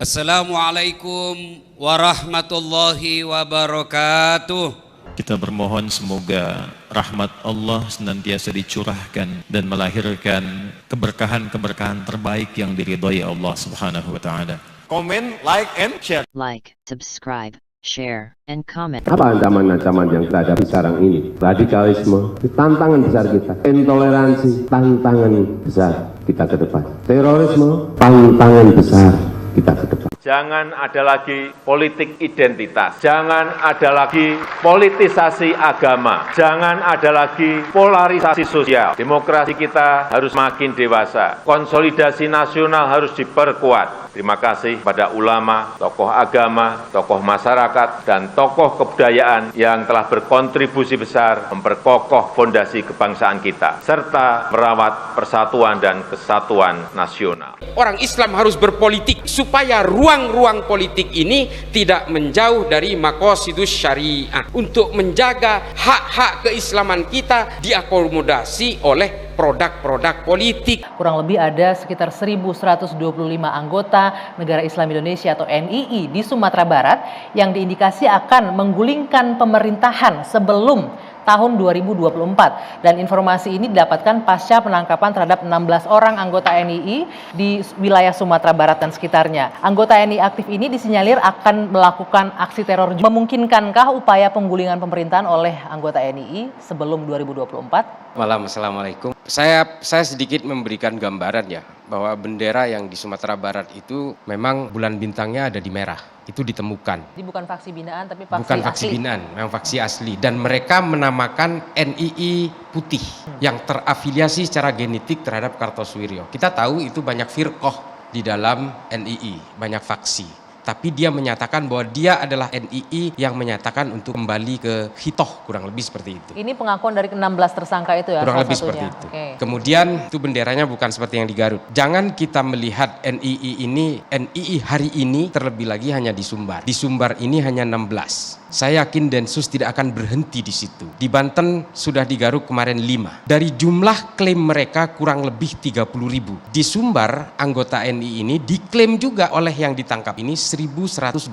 Assalamualaikum warahmatullahi wabarakatuh. Kita bermohon semoga rahmat Allah senantiasa dicurahkan dan melahirkan keberkahan-keberkahan terbaik yang diridhai Allah Subhanahu wa taala. Komen, like, and share. Like, subscribe, share, and comment. Apa ancaman-ancaman yang kita hadapi sekarang ini? Radikalisme, tantangan besar kita. Intoleransi, tantangan besar kita ke depan. Terorisme, tantangan besar kita ke depan. Jangan ada lagi politik identitas. Jangan ada lagi politisasi agama. Jangan ada lagi polarisasi sosial. Demokrasi kita harus makin dewasa. Konsolidasi nasional harus diperkuat. Terima kasih pada ulama, tokoh agama, tokoh masyarakat, dan tokoh kebudayaan yang telah berkontribusi besar memperkokoh fondasi kebangsaan kita, serta merawat persatuan dan kesatuan nasional. Orang Islam harus berpolitik supaya ruang-ruang politik ini tidak menjauh dari maqasidus syariah, untuk menjaga hak-hak keislaman kita diakomodasi oleh produk-produk politik. Kurang lebih ada sekitar 1.125 anggota Negara Islam Indonesia atau NII di Sumatera Barat yang diindikasi akan menggulingkan pemerintahan sebelum tahun 2024, dan informasi ini didapatkan pasca penangkapan terhadap 16 orang anggota NII di wilayah Sumatera Barat dan sekitarnya. Anggota NII aktif ini disinyalir akan melakukan aksi teror. Memungkinkankah upaya penggulingan pemerintahan oleh anggota NII sebelum 2024? Assalamualaikum. Saya sedikit memberikan gambaran ya, bahwa bendera yang di Sumatera Barat itu memang bulan bintangnya ada di merah. Itu ditemukan. Ini bukan faksi binaan tapi faksi bukan faksi asli. Binaan, memang faksi asli. Dan mereka menamakan NII putih yang terafiliasi secara genetik terhadap Kartosuwiryo. Kita tahu itu banyak firqah di dalam NII, banyak faksi. Tapi dia menyatakan bahwa dia adalah NII yang menyatakan untuk kembali ke hitoh, kurang lebih seperti itu. Ini pengakuan dari 16 tersangka itu ya? Kurang lebih seperti itu. Kemudian itu benderanya bukan seperti yang di Garut. Jangan kita melihat NII hari ini terlebih lagi hanya di Sumbar. Di Sumbar ini hanya 16. Saya yakin Densus tidak akan berhenti di situ. Di Banten sudah di Garut kemarin 5. Dari jumlah klaim mereka kurang lebih 30.000. Di Sumbar anggota NII ini diklaim juga oleh yang ditangkap ini 1.125.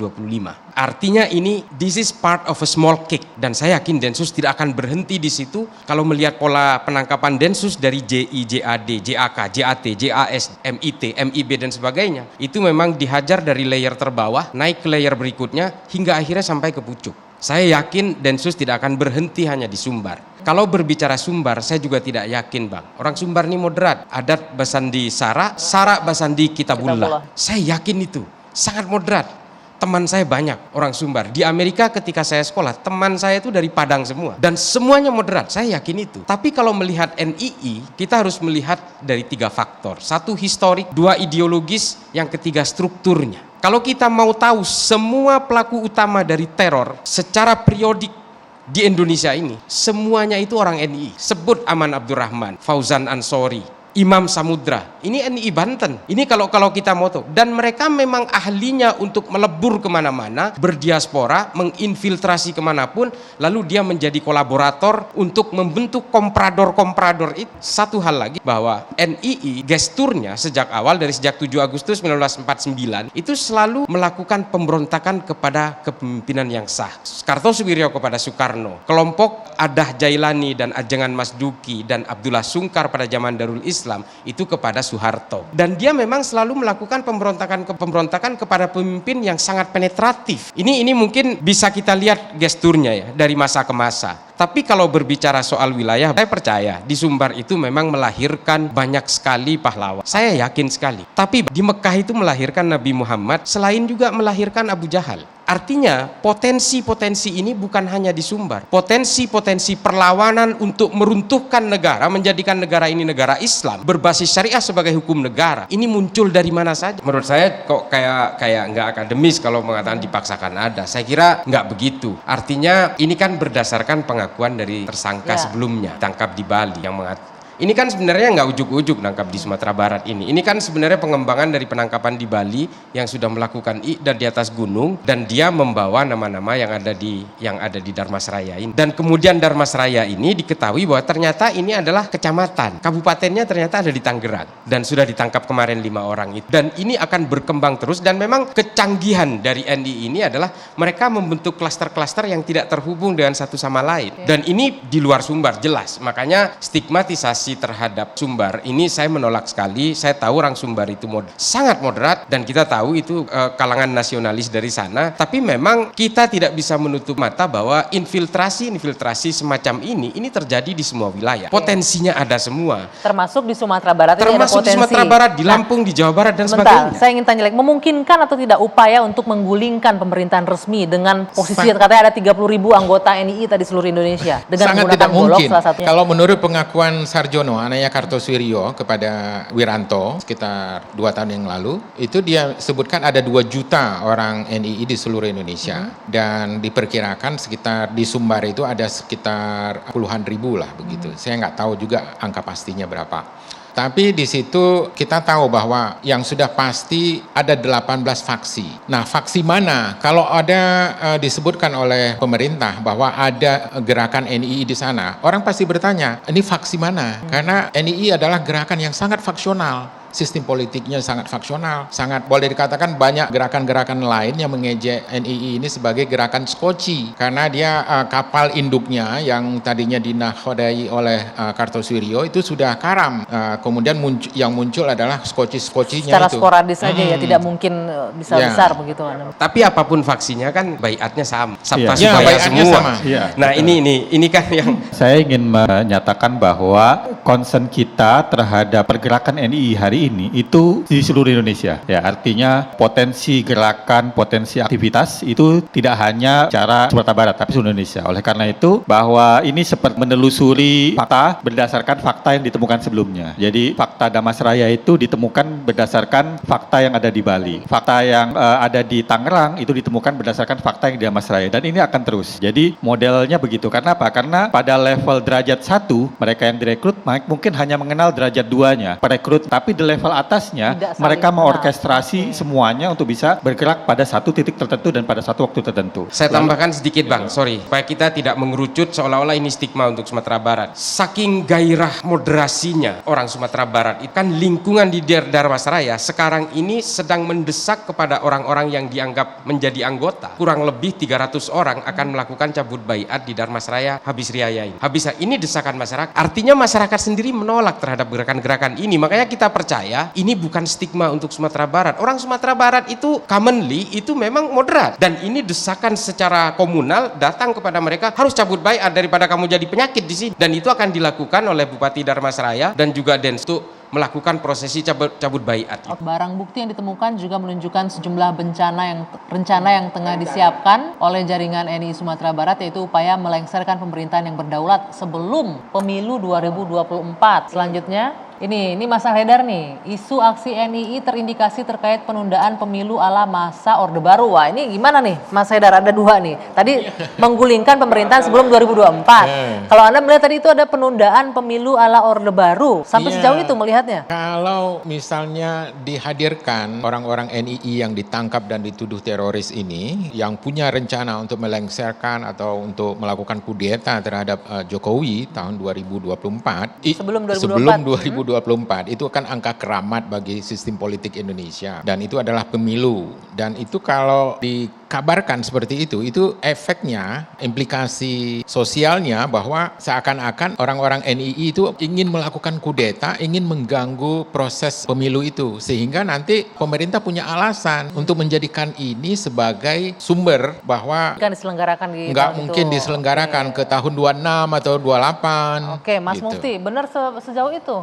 Artinya this is part of a small cake, dan saya yakin Densus tidak akan berhenti di situ. Kalau melihat pola penangkapan Densus dari JI, JAD, JAK, JAT, JAS, MIT, MIB dan sebagainya, itu memang dihajar dari layer terbawah naik ke layer berikutnya hingga akhirnya sampai ke pucuk. Saya yakin Densus tidak akan berhenti hanya di Sumbar. Kalau berbicara Sumbar, saya juga tidak yakin, Bang. Orang Sumbar ini moderat. Adat Basandi Sara, Sara Basandi Kitabullah. Saya yakin itu sangat moderat. Teman saya banyak orang Sumbar. Di Amerika ketika saya sekolah, teman saya itu dari Padang semua. Dan semuanya moderat, saya yakin itu. Tapi kalau melihat NII, kita harus melihat dari 3 faktor. 1 historik, 2 ideologis, yang ketiga strukturnya. Kalau kita mau tahu semua pelaku utama dari teror secara periodik di Indonesia ini, semuanya itu orang NII. Sebut Aman Abdurrahman, Fauzan Ansori, Imam Samudra, ini NII Banten. Ini kalau kita mau tahu. Dan mereka memang ahlinya untuk melebur kemana-mana, berdiaspora, menginfiltrasi kemanapun, lalu dia menjadi kolaborator untuk membentuk komprador-komprador itu. Satu hal lagi, bahwa NII gesturnya sejak awal, dari sejak 7 Agustus 1949, itu selalu melakukan pemberontakan kepada kepemimpinan yang sah. Kartosuwiryo kepada Soekarno, kelompok Adah Jailani dan Ajengan Masduki dan Abdullah Sungkar pada zaman Darul Islam itu kepada Soeharto. Dan dia memang selalu melakukan pemberontakan kepada pemimpin yang sangat penetratif. Ini mungkin bisa kita lihat gesturnya ya dari masa ke masa. Tapi kalau berbicara soal wilayah, saya percaya di Sumbar itu memang melahirkan banyak sekali pahlawan. Saya yakin sekali. Tapi di Mekah itu melahirkan Nabi Muhammad, selain juga melahirkan Abu Jahal. Artinya potensi-potensi ini bukan hanya di Sumbar. Potensi-potensi perlawanan untuk meruntuhkan negara, menjadikan negara ini negara Islam, berbasis syariah sebagai hukum negara, ini muncul dari mana saja. Menurut saya kok kayak nggak akademis kalau mengatakan dipaksakan ada. Saya kira nggak begitu. Artinya ini kan berdasarkan pengakuan dari tersangka sebelumnya, tangkap di Bali, Ini kan sebenarnya nggak ujuk-ujuk nangkap di Sumatera Barat ini. Ini kan sebenarnya pengembangan dari penangkapan di Bali yang sudah melakukan dan di atas gunung, dan dia membawa nama-nama yang ada di Darmasraya ini. Dan kemudian Darmasraya ini diketahui bahwa ternyata ini adalah kecamatan. Kabupatennya ternyata ada di Tangerang dan sudah ditangkap kemarin 5 orang itu. Dan ini akan berkembang terus, dan memang kecanggihan dari NII ini adalah mereka membentuk klaster-klaster yang tidak terhubung dengan satu sama lain. Dan ini di luar Sumbar jelas. Makanya stigmatisasi terhadap Sumbar ini saya menolak sekali. Saya tahu orang Sumbar itu sangat moderat, dan kita tahu itu kalangan nasionalis dari sana, tapi memang kita tidak bisa menutup mata bahwa infiltrasi semacam ini terjadi di semua wilayah. Potensinya ada semua. Termasuk di Sumatera Barat ini ada Termasuk di potensi. Sumatera Barat, di Lampung, di Jawa Barat dan Sebentar, sebagainya. saya ingin tanya lagi, memungkinkan atau tidak upaya untuk menggulingkan pemerintahan resmi dengan posisi katanya ada 30.000 anggota NII tadi seluruh Indonesia dengan Sangat menggunakan tidak golok mungkin. salah satunya. Kalau menurut pengakuan Sarjono, anaknya Kartosuwiryo kepada Wiranto sekitar 2 tahun yang lalu, itu dia sebutkan ada 2 juta orang NII di seluruh Indonesia, dan diperkirakan sekitar di Sumbar itu ada sekitar puluhan ribu lah begitu. Saya nggak tahu juga angka pastinya berapa. Tapi di situ kita tahu bahwa yang sudah pasti ada 18 faksi. Nah, faksi mana? Kalau ada disebutkan oleh pemerintah bahwa ada gerakan NII di sana, orang pasti bertanya, ini faksi mana? Karena NII adalah gerakan yang sangat faksional. Sistem politiknya sangat faksional, sangat boleh dikatakan banyak gerakan-gerakan lain yang mengejek NII ini sebagai gerakan skoci, karena dia kapal induknya yang tadinya dinakodai oleh Kartosuwiryo itu sudah karam, kemudian yang muncul adalah skoci-skocinya Secara itu. sporadis saja ya, tidak mungkin bisa Ya. besar begitu. Tapi apapun faksinya kan baiatnya sama, sabta Iya. supaya Baiatnya semua. sama. Iya, Nah ini kan yang Saya ingin menyatakan bahwa concern kita terhadap pergerakan NII hari ini itu di seluruh Indonesia. Ya, artinya potensi gerakan, potensi aktivitas itu tidak hanya cara Sumatera Barat, tapi seluruh Indonesia. Oleh karena itu, bahwa ini seperti menelusuri fakta berdasarkan fakta yang ditemukan sebelumnya. Jadi fakta Damasraya itu ditemukan berdasarkan fakta yang ada di Bali. Fakta yang ada di Tangerang itu ditemukan berdasarkan fakta yang di Damasraya. Dan ini akan terus. Jadi modelnya begitu. Karena apa? Karena pada level derajat 1, mereka yang direkrut mungkin hanya mengenal derajat 2-nya perekrut, tapi di level atasnya Tidak saling mereka kenal. mengorkestrasi semuanya untuk bisa bergerak pada satu titik tertentu dan pada satu waktu tertentu. saya tambahkan sedikit Bang, sorry, supaya kita tidak mengerucut seolah-olah ini stigma untuk Sumatera Barat. Saking gairah moderasinya orang Sumatera Barat, ikan lingkungan di Darmasraya sekarang ini sedang mendesak kepada orang-orang yang dianggap menjadi anggota, kurang lebih 300 orang akan melakukan cabut baiat di Darmasraya habis riaya ini. Ini desakan masyarakat, artinya masyarakat sendiri menolak terhadap gerakan-gerakan ini. Makanya kita percaya ini bukan stigma untuk Sumatera Barat. Orang Sumatera Barat itu commonly itu memang moderat, dan ini desakan secara komunal datang kepada mereka, harus cabut baiat daripada kamu jadi penyakit di sini. Dan itu akan dilakukan oleh Bupati Darmasraya dan juga Dens untuk melakukan prosesi cabut baiat. Barang bukti yang ditemukan juga menunjukkan sejumlah rencana yang tengah disiapkan oleh jaringan NII Sumatera Barat, yaitu upaya melengsarkan pemerintahan yang berdaulat sebelum pemilu 2024. Selanjutnya, ini Mas Haidar nih, isu aksi NII terindikasi terkait penundaan pemilu ala masa Orde Baru. Wah, ini gimana nih Mas Haidar? Ada 2 nih. Tadi menggulingkan pemerintahan sebelum 2024. Kalau Anda melihat tadi itu ada penundaan pemilu ala Orde Baru. Sampai sejauh itu melihatnya? Kalau misalnya dihadirkan orang-orang NII yang ditangkap dan dituduh teroris ini, yang punya rencana untuk melengsarkan atau untuk melakukan kudeta terhadap Jokowi tahun 2024, Sebelum 2024. sebelum 2024 itu kan angka keramat bagi sistem politik Indonesia, dan itu adalah pemilu. Dan itu kalau dikabarkan seperti itu efeknya, implikasi sosialnya bahwa seakan-akan orang-orang NII itu ingin melakukan kudeta, ingin mengganggu proses pemilu itu, sehingga nanti pemerintah punya alasan untuk menjadikan ini sebagai sumber bahwa Kan diselenggarakan di nggak tahun mungkin itu. diselenggarakan ke tahun 26 atau 28. Oke, Mas gitu. Mufti, benar sejauh itu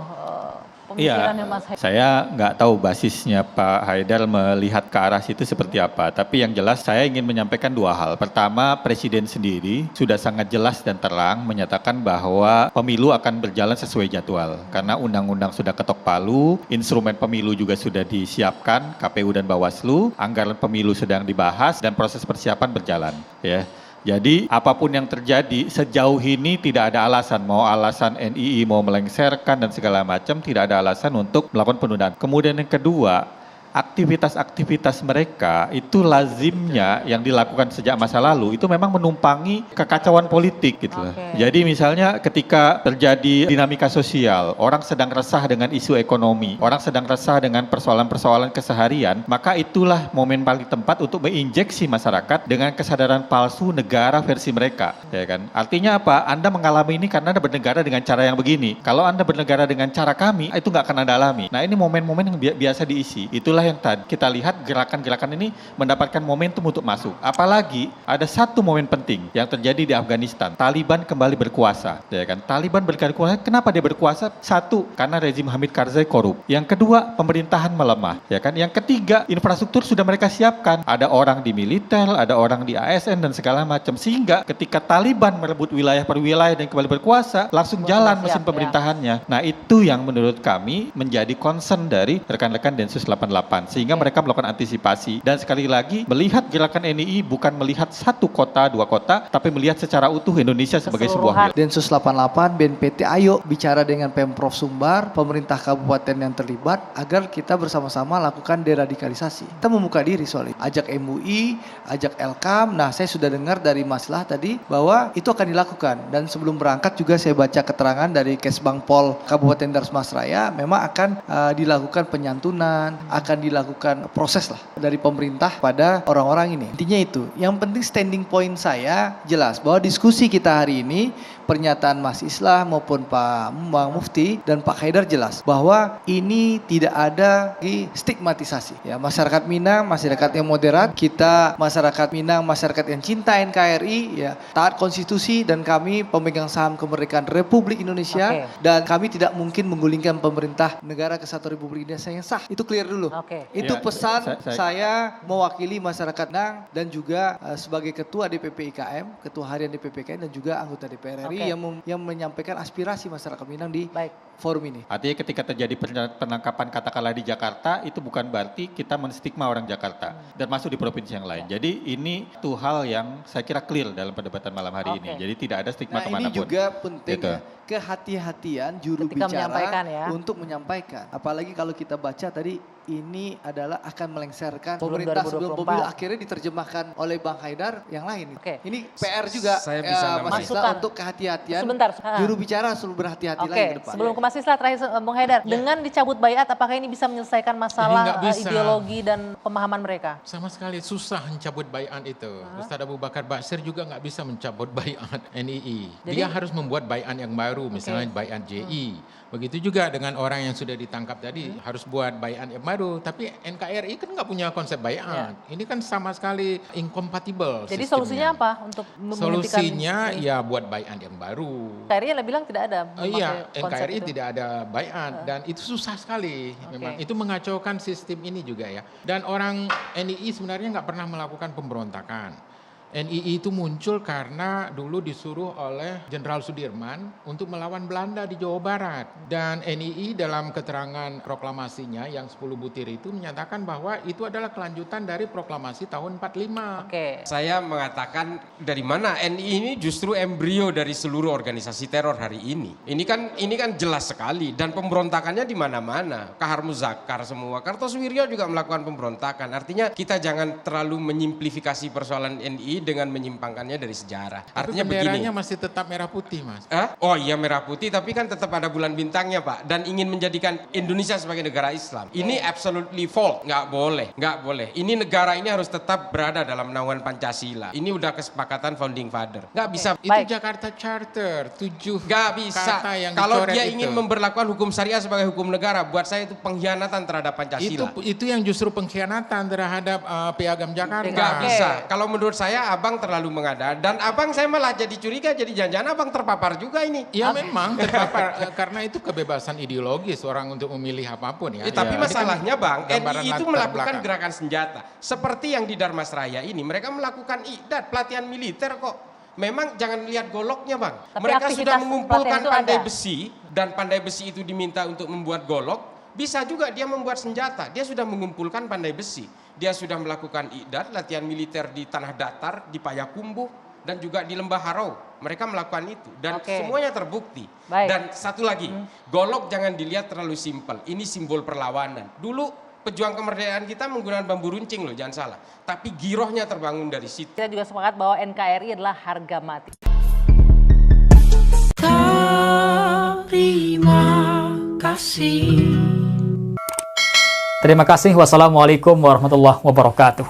pemikirannya Mas Haidar? Saya nggak tahu basisnya Pak Haidar melihat ke arah situ seperti apa. Tapi yang jelas saya ingin menyampaikan 2 hal. Pertama, Presiden sendiri sudah sangat jelas dan terang menyatakan bahwa pemilu akan berjalan sesuai jadwal. Karena undang-undang sudah ketok palu, instrumen pemilu juga sudah disiapkan, KPU dan Bawaslu, anggaran pemilu sedang dibahas dan proses persiapan berjalan. Ya. Jadi apapun yang terjadi sejauh ini tidak ada alasan, mau alasan NII mau melengsarkan dan segala macam, tidak ada alasan untuk melakukan penundaan. Kemudian yang kedua, aktivitas-aktivitas mereka itu lazimnya yang dilakukan sejak masa lalu itu memang menumpangi kekacauan politik gitu loh. Jadi misalnya ketika terjadi dinamika sosial, orang sedang resah dengan isu ekonomi, orang sedang resah dengan persoalan-persoalan keseharian, maka itulah momen paling tepat untuk menginjeksi masyarakat dengan kesadaran palsu negara versi mereka, ya kan? Artinya apa? Anda mengalami ini karena Anda bernegara dengan cara yang begini. Kalau Anda bernegara dengan cara kami, itu nggak akan Anda alami. Nah, ini momen-momen yang biasa diisi. Itulah yang tadi kita lihat gerakan-gerakan ini mendapatkan momentum untuk masuk. Apalagi ada satu momen penting yang terjadi di Afghanistan. Taliban kembali berkuasa, ya kan? Taliban berkuasa. Kenapa dia berkuasa? Satu, karena rezim Hamid Karzai korup. Yang kedua, pemerintahan melemah, ya kan? Yang ketiga, infrastruktur sudah mereka siapkan. Ada orang di militer, ada orang di ASN dan segala macam. Sehingga ketika Taliban merebut wilayah per wilayah dan kembali berkuasa, langsung jalan mesin pemerintahannya. Nah, itu yang menurut kami menjadi concern dari rekan-rekan Densus 88. Sehingga mereka melakukan antisipasi. Dan sekali lagi, melihat gerakan NII bukan melihat satu kota, dua kota, tapi melihat secara utuh Indonesia sebagai sebuah wilayah. Densus 88, BNPT, ayo bicara dengan Pemprov Sumbar, pemerintah kabupaten yang terlibat, agar kita bersama-sama lakukan deradikalisasi. Kita membuka diri soal itu. Ajak MUI, ajak Elkam. Nah, saya sudah dengar dari Mas Lah tadi bahwa itu akan dilakukan. Dan sebelum berangkat juga saya baca keterangan dari Kesbang Pol Kabupaten Darmasraya, memang akan dilakukan penyantunan, akan dilakukan proses lah dari pemerintah pada orang-orang ini. Intinya itu. Yang penting standing point saya jelas bahwa diskusi kita hari ini, pernyataan Mas Islah maupun Pak Bang Mufti dan Pak Haidar jelas bahwa ini tidak ada di stigmatisasi. Ya, masyarakat Minang, masyarakat yang moderat, kita masyarakat Minang, masyarakat yang cinta NKRI, ya, taat konstitusi, dan kami pemegang saham kemerdekaan Republik Indonesia, dan kami tidak mungkin menggulingkan pemerintah negara kesatuan Republik Indonesia yang sah. Itu clear dulu. Itu Ya, pesan saya mewakili masyarakat Minang dan juga sebagai ketua DPP IKM, ketua harian DPP IKM dan juga anggota DPR RI yang menyampaikan aspirasi masyarakat Minang di forum ini. Artinya ketika terjadi penangkapan katakanlah di Jakarta, itu bukan berarti kita menstigma orang Jakarta dan masuk di provinsi yang lain. Jadi ini tuh hal yang saya kira clear dalam perdebatan malam hari ini. Jadi tidak ada stigma kemanapun. Ini juga penting ya, kehati-hatian juru bicara untuk menyampaikan. Apalagi kalau kita baca tadi, ini adalah akan melengsarkan pemerintah sebelum pemilu, akhirnya diterjemahkan oleh Bang Haidar yang lain. Ini PR juga Mas Islah untuk kehati-hatian. Sebentar. Juru bicara selalu berhati-hati lagi ke depan. Sebelum ke Mas Islah, terakhir Bang Haidar, dengan dicabut baiat apakah ini bisa menyelesaikan masalah ideologi dan pemahaman mereka? Sama sekali susah mencabut baiat itu. Ustaz Abu Bakar Basir juga nggak bisa mencabut baiat NII. Dia harus membuat baiat yang baru, misalnya baiat JI. Begitu juga dengan orang yang sudah ditangkap tadi, harus buat baiat yang baru. Tapi NKRI kan nggak punya konsep baiat. Ini kan sama sekali incompatible. Jadi solusinya apa untuk menghentikan? Solusinya ya buat baiat yang baru. NKRI bilang tidak ada. Iya, NKRI tidak ada baiat dan itu susah sekali. Memang itu mengacaukan sistem ini juga ya. Dan orang NII sebenarnya nggak pernah melakukan pemberontakan. NII itu muncul karena dulu disuruh oleh Jenderal Sudirman untuk melawan Belanda di Jawa Barat. Dan NII dalam keterangan proklamasinya yang 10 butir itu menyatakan bahwa itu adalah kelanjutan dari proklamasi tahun 45. Saya mengatakan dari mana NII ini justru embrio dari seluruh organisasi teror hari ini. Ini kan jelas sekali dan pemberontakannya di mana-mana. Kahar Muzakkar semua. Kartosuwiryo juga melakukan pemberontakan. Artinya kita jangan terlalu menyimplifikasi persoalan NII dengan menyimpangkannya dari sejarah. Artinya begini. Benderanya masih tetap merah putih, Mas. Oh iya merah putih, tapi kan tetap ada bulan bintangnya, Pak. Dan ingin menjadikan Indonesia sebagai negara Islam. Ini absolutely false. Nggak boleh. Ini negara ini harus tetap berada dalam naungan Pancasila. Ini udah kesepakatan founding father. Nggak bisa. Itu Jakarta Charter, 7 nggak bisa. kata yang Kalau dicoret dia itu. ingin memberlakukan hukum syariah sebagai hukum negara, buat saya itu pengkhianatan terhadap Pancasila. Itu yang justru pengkhianatan terhadap Piagam Jakarta. Nggak bisa. Kalau menurut saya abang terlalu mengada dan abang saya malah jadi curiga, jadi jangan-jangan abang terpapar juga ini. Ya memang terpapar karena itu kebebasan ideologis orang untuk memilih apapun ya. Tapi masalahnya Bang, gambaran NII itu latar melakukan belakang. gerakan senjata. Seperti yang di Darmasraya ini, mereka melakukan idat, pelatihan militer kok. Memang jangan lihat goloknya Bang. Tapi Mereka sudah aktivitas mengumpulkan pelatihan itu pandai ada. besi dan pandai besi itu diminta untuk membuat golok. Bisa juga dia membuat senjata. Dia sudah mengumpulkan pandai besi. Dia sudah melakukan idat, latihan militer di tanah datar, di Payakumbuh. dan juga di Lembah Harau mereka melakukan itu dan Oke. semuanya terbukti. Baik. Dan satu lagi, golok jangan dilihat terlalu simpel. Ini simbol perlawanan. Dulu pejuang kemerdekaan kita menggunakan bambu runcing loh, jangan salah. Tapi girohnya terbangun dari situ. Kita juga sepakat bahwa NKRI adalah harga mati. Terima kasih. Wassalamualaikum warahmatullahi wabarakatuh.